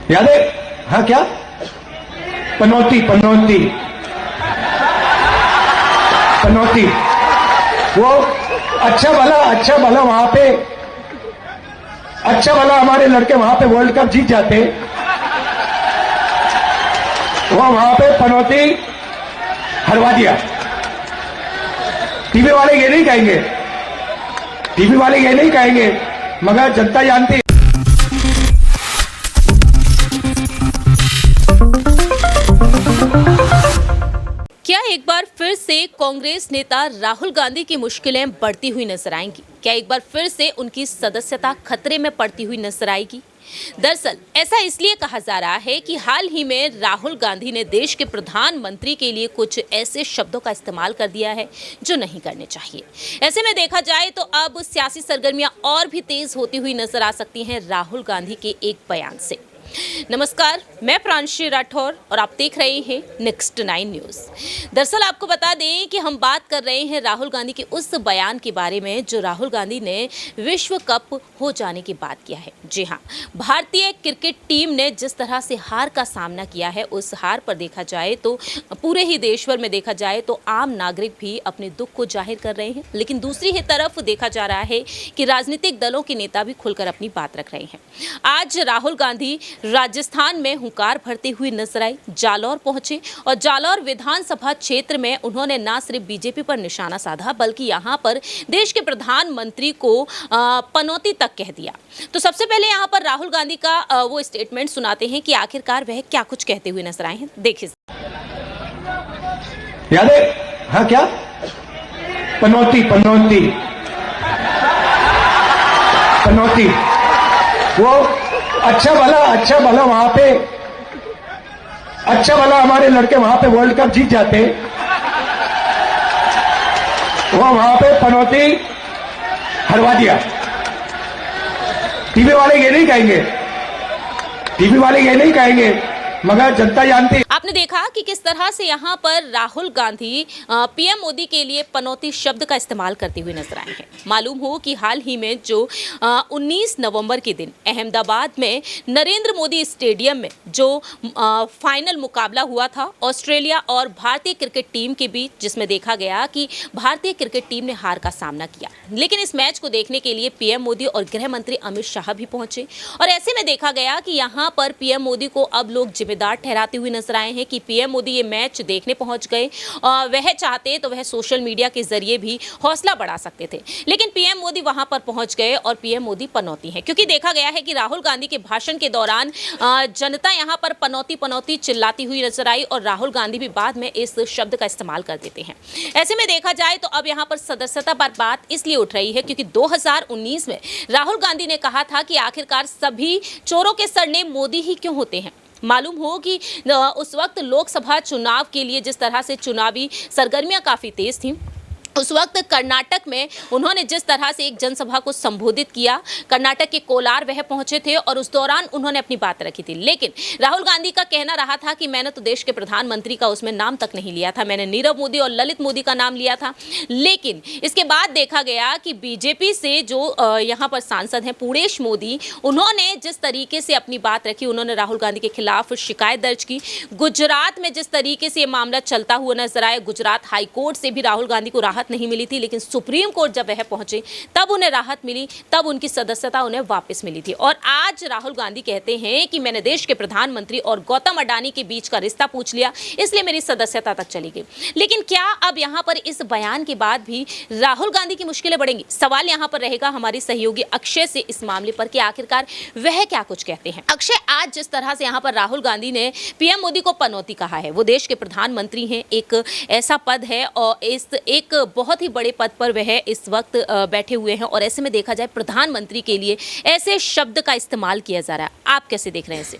याद है? हाँ, क्या पनौती पनौती पनौती, वो अच्छा भला वहां पे, अच्छा भला हमारे लड़के वहां पे वर्ल्ड कप जीत जाते, वो वहां पे पनौती हरवा दिया। टीवी वाले ये नहीं कहेंगे, टीवी वाले ये नहीं कहेंगे, मगर जनता जानती है। क्या एक बार फिर से कांग्रेस नेता राहुल गांधी की मुश्किलें बढ़ती हुई नजर आएंगी? क्या एक बार फिर से उनकी सदस्यता खतरे में पड़ती हुई नजर आएगी? दरअसल ऐसा इसलिए कहा जा रहा है कि हाल ही में राहुल गांधी ने देश के प्रधानमंत्री के लिए कुछ ऐसे शब्दों का इस्तेमाल कर दिया है जो नहीं करने चाहिए। ऐसे में देखा जाए तो अब सियासी सरगर्मियां और भी तेज होती हुई नजर आ सकती हैं राहुल गांधी के एक बयान से। नमस्कार, मैं प्रांशी राठौर और आप देख रहे हैं नेक्स्ट 9 न्यूज। दरअसल आपको बता दें कि हम बात कर रहे हैं राहुल गांधी के उस बयान के बारे में जो राहुल गांधी ने विश्व कप हो जाने की बात किया है। जी हां, भारतीय क्रिकेट टीम ने जिस तरह से हार का सामना किया है, उस हार पर देखा जाए तो पूरे ही देश भर में देखा जाए तो आम नागरिक भी अपने दुख को जाहिर कर रहे हैं, लेकिन दूसरी ही तरफ देखा जा रहा है कि राजनीतिक दलों के नेता भी खुलकर अपनी बात रख रहे हैं। आज राहुल गांधी राजस्थान में हुंकार भरते हुए नजर आए, जालौर पहुंचे और जालौर विधानसभा क्षेत्र में उन्होंने न सिर्फ बीजेपी पर निशाना साधा बल्कि यहां पर देश के प्रधानमंत्री को पनौती तक कह दिया। तो सबसे पहले यहां पर राहुल गांधी का वो स्टेटमेंट सुनाते हैं कि आखिरकार वह क्या कुछ कहते हुए नजर आए हैं। देखिए, याद है? हाँ, क्या पनौती पनौती पनौती, वो अच्छा भला वहां पे, अच्छा भला हमारे लड़के वहां पे वर्ल्ड कप जीत जाते, वो वहां पे पनौती हरवा दिया। टीवी वाले ये नहीं कहेंगे, टीवी वाले ये नहीं कहेंगे, मगर जनता जानती है। आपने देखा कि किस तरह से यहाँ पर राहुल गांधी पीएम मोदी के लिए पनौती शब्द का इस्तेमाल करते हुए नजर आए हैं। मालूम हो कि हाल ही में जो 19 नवंबर के दिन अहमदाबाद में नरेंद्र मोदी स्टेडियम में जो फाइनल मुकाबला हुआ था ऑस्ट्रेलिया और भारतीय क्रिकेट टीम के बीच, जिसमें देखा गया कि भारतीय क्रिकेट टीम ने हार का सामना किया, लेकिन इस मैच को देखने के लिए पीएम मोदी और गृह मंत्री अमित शाह भी पहुंचे और ऐसे में देखा गया कि यहाँ पर पीएम मोदी को अब लोग जिम्मेदार ठहराते हुए नजर आए हैं कि पीएम मोदी ये मैच देखने पहुंच गए। वह चाहते तो वह सोशल मीडिया के जरिए भी हौसला बढ़ा सकते थे, लेकिन पीएम मोदी वहां पर पहुंच गए और पीएम मोदी पनौती है, क्योंकि देखा गया है कि राहुल गांधी के भाषण के दौरान जनता यहां पर पनौती पनौती चिल्लाती हुई नजर आई और राहुल गांधी भी बाद में इस शब्द का इस्तेमाल कर देते हैं। ऐसे में देखा जाए तो अब यहां पर सदस्यता पर बात इसलिए उठ रही है क्योंकि 2019 में राहुल गांधी ने कहा था कि आखिरकार सभी चोरों के सरनेम मोदी ही क्यों होते हैं। मालूम हो कि उस वक्त लोकसभा चुनाव के लिए जिस तरह से चुनावी सरगर्मियां काफ़ी तेज थीं, उस वक्त कर्नाटक में उन्होंने जिस तरह से एक जनसभा को संबोधित किया, कर्नाटक के कोलार वह पहुंचे थे और उस दौरान उन्होंने अपनी बात रखी थी। लेकिन राहुल गांधी का कहना रहा था कि मैंने तो देश के प्रधानमंत्री का उसमें नाम तक नहीं लिया था, मैंने नीरव मोदी और ललित मोदी का नाम लिया था। लेकिन इसके बाद देखा गया कि बीजेपी से जो यहाँ पर सांसद हैं पूर्णेश मोदी, उन्होंने जिस तरीके से अपनी बात रखी, उन्होंने राहुल गांधी के खिलाफ शिकायत दर्ज की। गुजरात में जिस तरीके से ये मामला चलता हुआ नजर आया, गुजरात हाईकोर्ट से भी राहुल गांधी को राहत नहीं मिली थी, लेकिन सुप्रीम कोर्ट जब वह पहुंचे तब उन्हें राहत मिली, तब उनकी सदस्यता उन्हें वापस मिली थी। और आज राहुल गांधी कहते हैं कि मैंने देश के प्रधानमंत्री और गौतम अडानी के बीच का रिश्ता पूछ लिया, इसलिए मेरी सदस्यता तक चली गई। लेकिन क्या अब यहां पर इस बयान के बाद भी राहुल गांधी की मुश्किलें बढ़ेंगी? सवाल यहां पर रहेगा हमारी सहयोगी अक्षय से इस मामले पर कि आखिरकार वह क्या कुछ कहते हैं। अक्षय, आज जिस तरह से यहां पर राहुल गांधी ने पीएम मोदी को पनौती कहा है, वो देश के प्रधानमंत्री हैं, एक ऐसा पद है और इस एक बहुत ही बड़े पद पर वह इस वक्त बैठे हुए हैं और ऐसे में देखा जाए प्रधानमंत्री के लिए ऐसे शब्द का इस्तेमाल किया जा रहा है, आप कैसे देख रहे हैं इसे?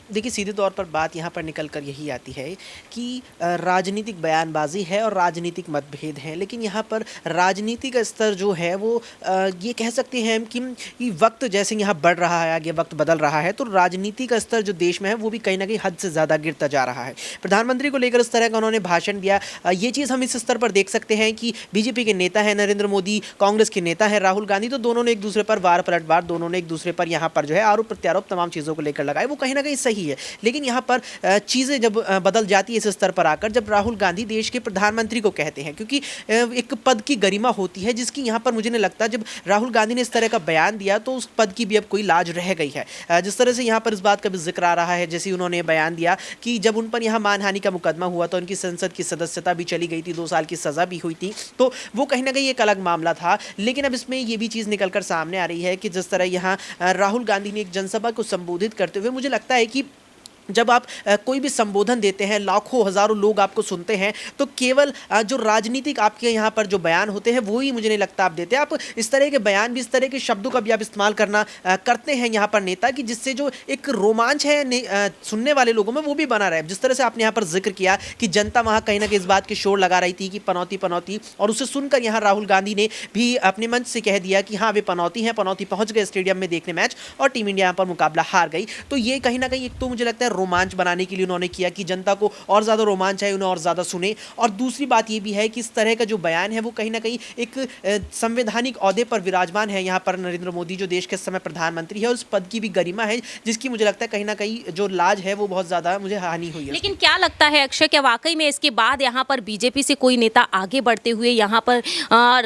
देखिए, सीधे तौर पर बात यहाँ पर निकल कर यही आती है कि राजनीतिक बयानबाजी है और राजनीतिक मतभेद हैं, लेकिन यहाँ पर राजनीति का स्तर जो है वो ये कह सकते हैं कि ये वक्त जैसे यहाँ बढ़ रहा है, आगे वक्त बदल रहा है, तो राजनीति का स्तर जो देश में है वो भी कहीं ना कहीं हद से ज़्यादा गिरता जा रहा है। प्रधानमंत्री को लेकर इस तरह का उन्होंने भाषण दिया, ये चीज़ हम इस स्तर पर देख सकते हैं कि बीजेपी के नेता हैं नरेंद्र मोदी, कांग्रेस के नेता हैं राहुल गांधी, तो दोनों ने एक दूसरे पर वार पलटवार, दोनों ने एक दूसरे पर यहाँ पर जो है आरोप प्रत्यारोप तमाम चीज़ों को लेकर लगाए, वो कहीं ना कहीं सही है। लेकिन यहाँ पर चीज़ें जब बदल जाती है इस स्तर पर आकर, जब राहुल गांधी देश के प्रधानमंत्री को कहते हैं, क्योंकि एक पद की गरिमा होती है जिसकी यहाँ पर मुझे नहीं लगता, जब राहुल गांधी ने इस तरह का बयान दिया तो उस पद की भी अब कोई लाज रह गई है। जिस तरह से यहाँ पर इस बात का भी जिक्र आ रहा है, जैसे उन्होंने बयान दिया कि जब उन पर यहाँ मानहानि का मुकदमा हुआ तो उनकी संसद की सदस्यता भी चली गई थी, 2 साल की सज़ा भी हुई थी, तो वो कहीं ना कहीं एक अलग मामला था। लेकिन अब इसमें ये भी चीज़ निकल कर सामने आ रही है कि जिस तरह यहाँ राहुल गांधी ने एक जनसभा को संबोधित करते हुए, मुझे लगता है कि जब आप कोई भी संबोधन देते हैं, लाखों हज़ारों लोग आपको सुनते हैं, तो केवल जो राजनीतिक आपके यहाँ पर जो बयान होते हैं वो ही मुझे नहीं लगता आप देते। आप इस तरह के बयान भी, इस तरह के शब्दों का भी आप इस्तेमाल करते हैं यहाँ पर नेता, कि जिससे जो एक रोमांच है सुनने वाले लोगों में वो भी बना रहे। जिस तरह से आपने यहाँ पर जिक्र किया कि जनता वहाँ कहीं ना कहीं इस बात की शोर लगा रही थी कि पनौती पनौती, और उसे सुनकर यहाँ राहुल गांधी ने भी अपने मंच से कह दिया कि हाँ वे पनौती हैं, पनौती पहुँच गए स्टेडियम में देखने मैच और टीम इंडिया यहाँ पर मुकाबला हार गई। तो ये कहीं ना कहीं एक तो मुझे लगता है रोमांच बनाने के लिए उन्होंने किया कि जनता को और ज़्यादा रोमांच है, उन्हें और ज़्यादा सुने। और दूसरी बात ये भी है कि इस तरह का जो बयान है वो कहीं ना कहीं एक संवैधानिक ओहदे पर विराजमान है यहाँ पर नरेंद्र मोदी, जो देश के समय प्रधानमंत्री है, और उस पद की भी गरिमा है जिसकी मुझे लगता है कहीं ना कहीं जो लाज है वो बहुत ज़्यादा मुझे हानि हुई है। लेकिन क्या लगता है अक्षय, क्या वाकई में इसके बाद यहाँ पर बीजेपी से कोई नेता आगे बढ़ते हुए यहाँ पर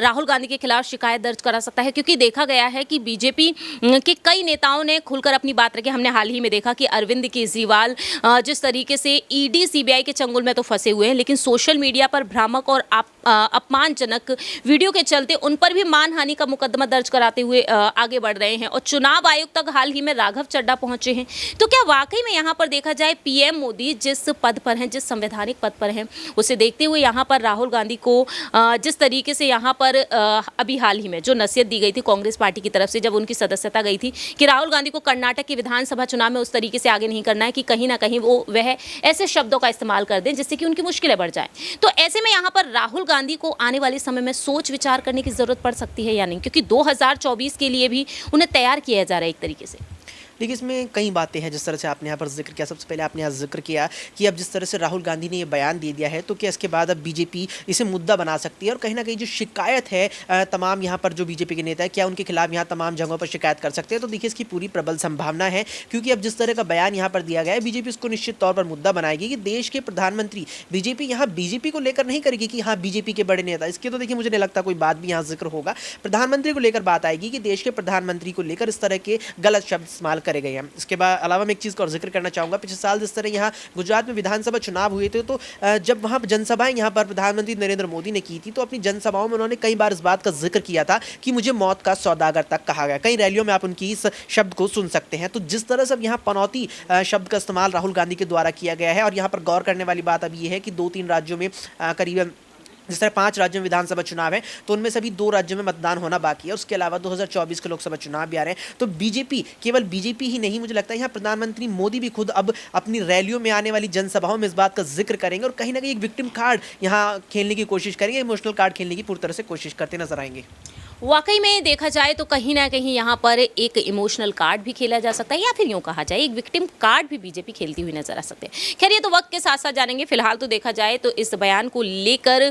राहुल गांधी के खिलाफ शिकायत दर्ज करा सकता है? क्योंकि देखा गया है कि बीजेपी के कई नेताओं ने खुलकर अपनी बात रखी। हमने हाल ही में देखा कि अरविंद केजरीवाल जिस तरीके से ईडी सीबीआई के चंगुल में तो फंसे हुए हैं, लेकिन सोशल मीडिया पर भ्रामक और अपमानजनक वीडियो के चलते उन पर भी मानहानि का मुकदमा दर्ज कराते हुए आगे बढ़ रहे हैं, और चुनाव आयोग तक हाल ही में राघव चड्ढा पहुंचे हैं। तो क्या वाकई में यहाँ पर देखा जाए पीएम मोदी जिस पद पर हैं, जिस संवैधानिक पद पर हैं, उसे देखते हुए यहाँ पर राहुल गांधी को जिस तरीके से यहाँ पर अभी हाल ही में जो नसीहत दी गई थी कांग्रेस पार्टी की तरफ से जब उनकी सदस्यता गई थी कि राहुल गांधी को कर्नाटक की विधानसभा चुनाव में उस तरीके से आगे नहीं करना है कि कहीं ना कहीं वह ऐसे शब्दों का इस्तेमाल कर दें जिससे कि उनकी मुश्किलें बढ़ जाएं, तो ऐसे में यहाँ पर राहुल गांधी को आने वाले समय में सोच विचार करने की जरूरत पड़ सकती है या नहीं, क्योंकि 2024 के लिए भी उन्हें तैयार किया जा रहा है एक तरीके से। देखिए, इसमें कई बातें हैं जिस तरह से आपने यहाँ पर जिक्र किया। सबसे पहले आपने यहाँ जिक्र किया कि अब जिस तरह से राहुल गांधी ने ये बयान दे दिया है, तो क्या इसके बाद अब बीजेपी इसे मुद्दा बना सकती है, और कहीं ना कहीं जो शिकायत है तमाम यहाँ पर जो बीजेपी के नेता है, क्या उनके खिलाफ यहाँ तमाम जगहों पर शिकायत कर सकते हैं? तो देखिए, इसकी पूरी प्रबल संभावना है, क्योंकि अब जिस तरह का बयान यहाँ पर दिया गया है, बीजेपी इसको निश्चित तौर पर मुद्दा बनाएगी कि देश के प्रधानमंत्री, बीजेपी यहाँ बीजेपी को लेकर नहीं करेगी कि हाँ बीजेपी के बड़े नेता, इसके तो देखिए मुझे नहीं लगता कोई बात भी यहाँ जिक्र होगा। प्रधानमंत्री को लेकर बात आएगी कि देश के प्रधानमंत्री को लेकर इस तरह के गलत शब्द इस्तेमाल करे गए हैं। इसके अलावा मैं एक चीज़ का और जिक्र करना चाहूँगा, पिछले साल जिस तरह यहाँ गुजरात में विधानसभा चुनाव हुए थे, तो जब वहाँ जनसभाएं यहाँ पर प्रधानमंत्री नरेंद्र मोदी ने की थी, तो अपनी जनसभाओं में उन्होंने कई बार इस बात का जिक्र किया था कि मुझे मौत का सौदागर तक कहा गया। कई रैलियों में आप उनकी इस शब्द को सुन सकते हैं। तो जिस तरह से अब यहाँ पनौती शब्द का इस्तेमाल राहुल गांधी के द्वारा किया गया है, और यहाँ पर गौर करने वाली बात अब ये है कि 2-3 राज्यों में करीबन जिस तरह 5 राज्यों में विधानसभा चुनाव है, तो उनमें से भी 2 राज्यों में मतदान होना बाकी है। उसके अलावा 2024 के लोकसभा चुनाव भी आ रहे हैं। तो बीजेपी, केवल बीजेपी ही नहीं, मुझे लगता है यहाँ प्रधानमंत्री मोदी भी खुद अब अपनी रैलियों में, आने वाली जनसभाओं में इस बात का जिक्र करेंगे, और कहीं ना कहीं एक विक्टिम कार्ड यहाँ खेलने की कोशिश करेंगे, इमोशनल कार्ड खेलने की पूरी तरह से कोशिश करते नजर आएंगे। वाकई में देखा जाए तो कहीं ना कहीं यहाँ पर एक इमोशनल कार्ड भी खेला जा सकता है, या फिर यूँ कहा जाए एक विक्टिम कार्ड भी बीजेपी खेलती हुई नजर आ सकते हैं। खैर, ये तो वक्त के साथ साथ जानेंगे। फिलहाल तो देखा जाए तो इस बयान को लेकर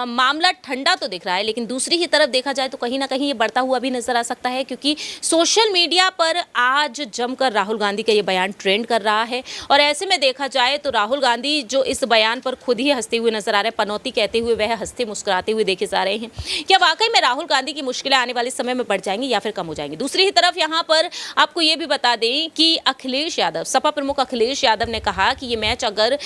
मामला ठंडा तो दिख रहा है, लेकिन दूसरी ही तरफ देखा जाए तो कहीं ना कहीं ये बढ़ता हुआ भी नजर आ सकता है, क्योंकि सोशल मीडिया पर आज जमकर राहुल गांधी का ये बयान ट्रेंड कर रहा है। और ऐसे में देखा जाए तो राहुल गांधी जो इस बयान पर खुद ही हंसते हुए नजर आ रहे हैं, पनौती कहते हुए वह हंसते मुस्कुराते हुए देखे जा रहे हैं। क्या वाकई में राहुल गांधी की मुश्किलें आने वाले समय में बढ़ जाएंगी या फिर कम हो जाएंगी? दूसरी ही तरफ यहाँ पर आपको ये भी बता दें कि अखिलेश यादव, सपा प्रमुख अखिलेश यादव ने कहा कि ये मैच अगर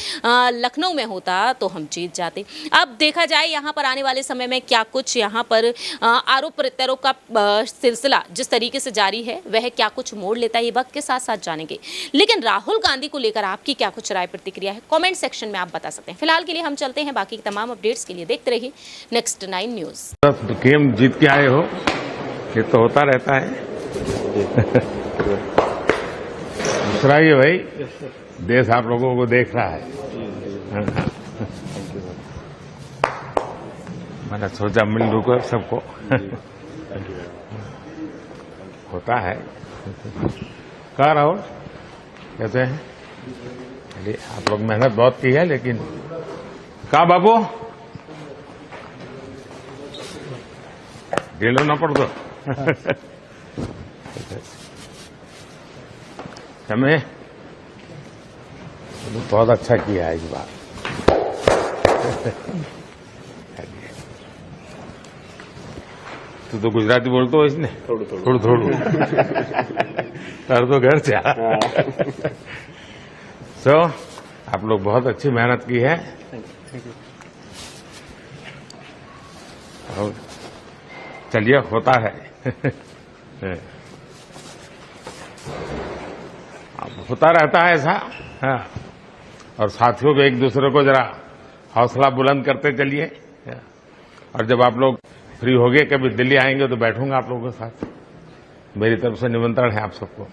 लखनऊ में होता तो हम जीत जाते। अब देखा जाए यहाँ पर आने वाले समय में क्या कुछ यहाँ पर आरोप प्रत्यारोप का सिलसिला जिस तरीके से जारी है वह क्या कुछ मोड़ लेता है, ये वक्त के साथ साथ जानेंगे। लेकिन राहुल गांधी को लेकर आपकी क्या कुछ राय प्रतिक्रिया है, कमेंट सेक्शन में आप बता सकते हैं। फिलहाल के लिए हम चलते हैं, बाकी तमाम अपडेट्स के लिए देखते रहिए नेक्स्ट 9 न्यूज। गेम जीत के आए हो, ये तो होता रहता है। मुस्कुराइए भाई, देश आप लोगों को देख रहा है। मैंने सोचा मिल लूँ कर सबको। होता है। कहाँ राहुल, कैसे हैं? चलिए, आप लोग मेहनत बहुत की है, लेकिन कहाँ बाबू ढीलो ना पड़ दो। हमें बहुत अच्छा किया है इस बार। तू तो गुजराती बोलते हो इसने? थोड़ू तार तो घर से सो आप लोग बहुत अच्छी मेहनत की है। और चलिए, होता है। अब होता रहता है ऐसा। हाँ, और साथियों को एक दूसरे को जरा हौसला बुलंद करते चलिए। और जब आप लोग फ्री हो गए, कभी दिल्ली आएंगे तो बैठूंगा आप लोगों के साथ। मेरी तरफ से निमंत्रण है आप सबको।